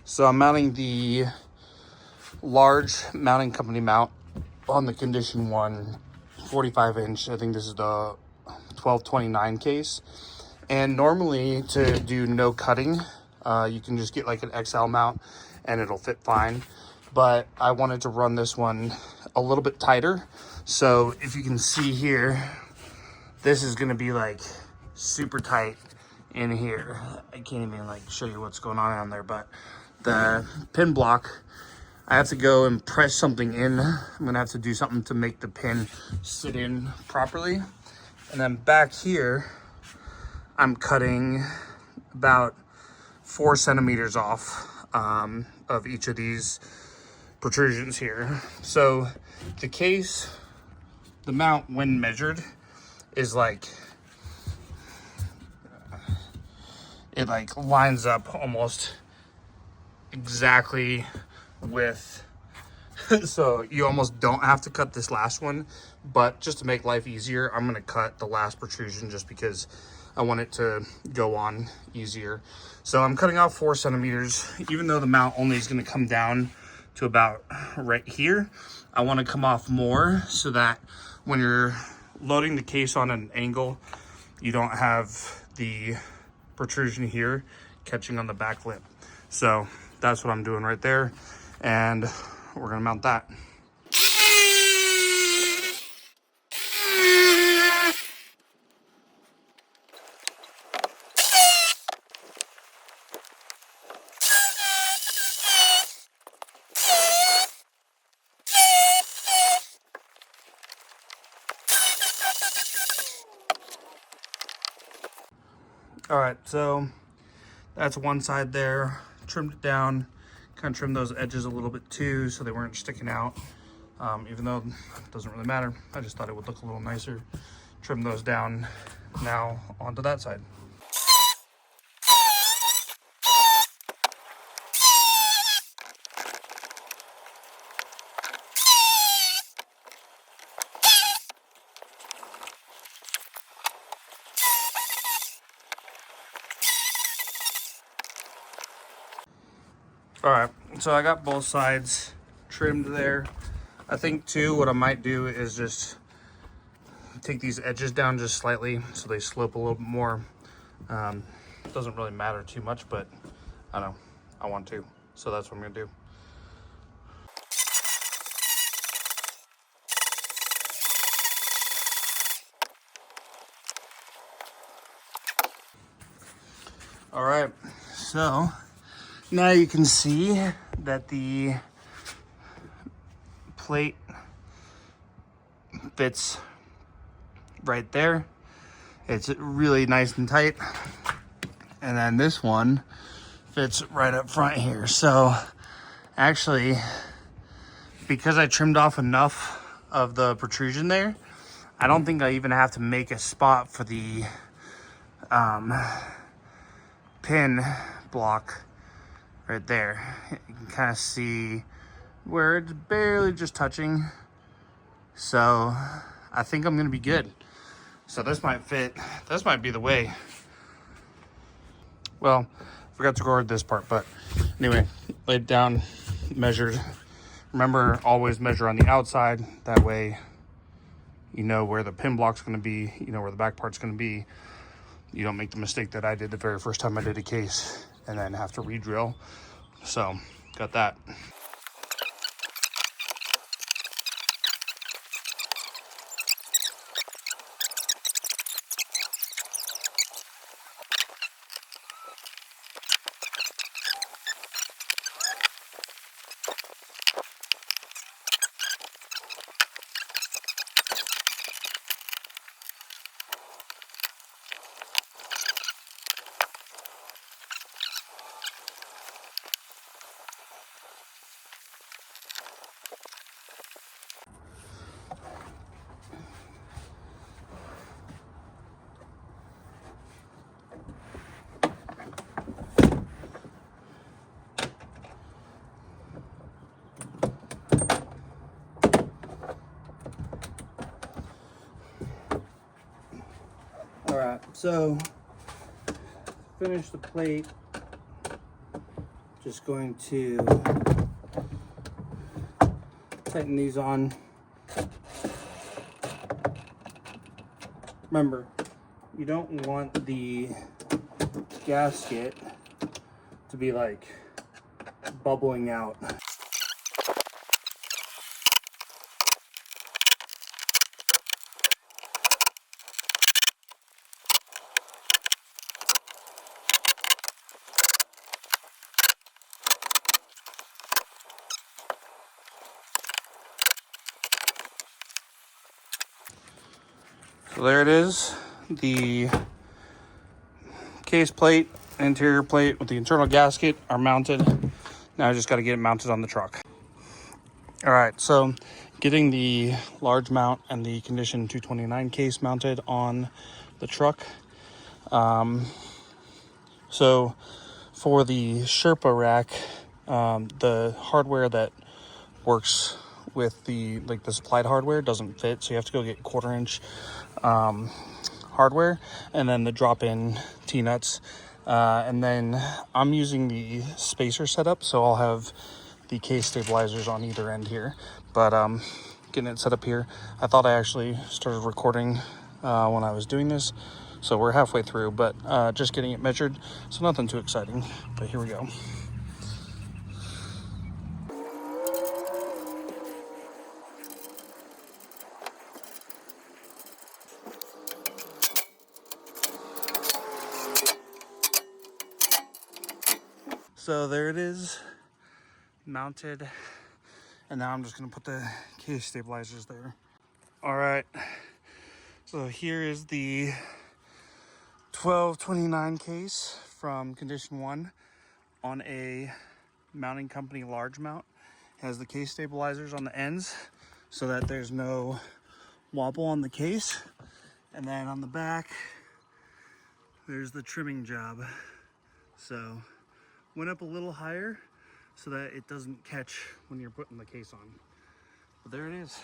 So I'm mounting the large mounting company mount on the condition one 45-inch. I think this is the 1229 case. And normally to do no cutting, you can just get like an XL mount and it'll fit fine. But I wanted to run this one a little bit tighter. So if you can see here, this is gonna be like super tight in here. I can't even like show you what's going on there, but the pin block, I have to go and press something in. I'm gonna have to do something to make the pin sit in properly. And then back here, I'm cutting about 4 centimeters off of each of these protrusions here. So the case, the mount when measured is like, it like lines up almost exactly with, so you almost don't have to cut this last one, but just to make life easier, I'm gonna cut the last protrusion just because I want it to go on easier. So I'm cutting off 4 centimeters, even though the mount only is gonna come down to about right here. I wanna come off more so that when you're loading the case on an angle, you don't have the protrusion here catching on the back lip. So that's what I'm doing right there. And we're gonna mount that. All right, so that's one side there. Trimmed it down, kind of trimmed those edges a little bit too so they weren't sticking out. Even though it doesn't really matter, I just thought it would look a little nicer. Trim those down now onto that side. All right, so I got both sides trimmed there. I think too, what I might do is just take these edges down just slightly so they slope a little bit more. It doesn't really matter too much, but I don't know, I want to. So that's what I'm gonna do. All right, so now you can see that the plate fits right there. It's really nice and tight. And then this one fits right up front here. So actually, because I trimmed off enough of the protrusion there, I don't think I even have to make a spot for the pin block right there. You can kind of see where it's barely just touching. So I think I'm gonna be good. So this might fit, this might be the way. Well, forgot to record this part, but anyway, laid down, measured. Remember, always measure on the outside. That way, you know where the pin block's gonna be, you know where the back part's gonna be. You don't make the mistake that I did the very first time I did a case and then have to re-drill. So, got that. All right, so finish the plate Just going to tighten these on. Remember, you don't want the gasket to be like bubbling out. So there it is, the case plate, interior plate with the internal gasket are mounted. Now I just got to get it mounted on the truck. All right, so getting the large mount and the condition 229 case mounted on the truck. So for the Sherpa rack, the hardware that works with the supplied hardware doesn't fit, so you have to go get 1/4 inch hardware, and then the drop-in T-nuts, and then I'm using the spacer setup, so I'll have the case stabilizers on either end here, but getting it set up here. I thought I actually started recording when I was doing this, so we're halfway through, but just getting it measured, so nothing too exciting, but here we go. So there it is, mounted, and now I'm just gonna put the case stabilizers there. All right, so here is the 1229 case from condition 1 on a mounting company large mount. It has the case stabilizers on the ends so that there's no wobble on the case, and then on the back there's the trimming job. So went up a little higher so that it doesn't catch when you're putting the case on. But there it is.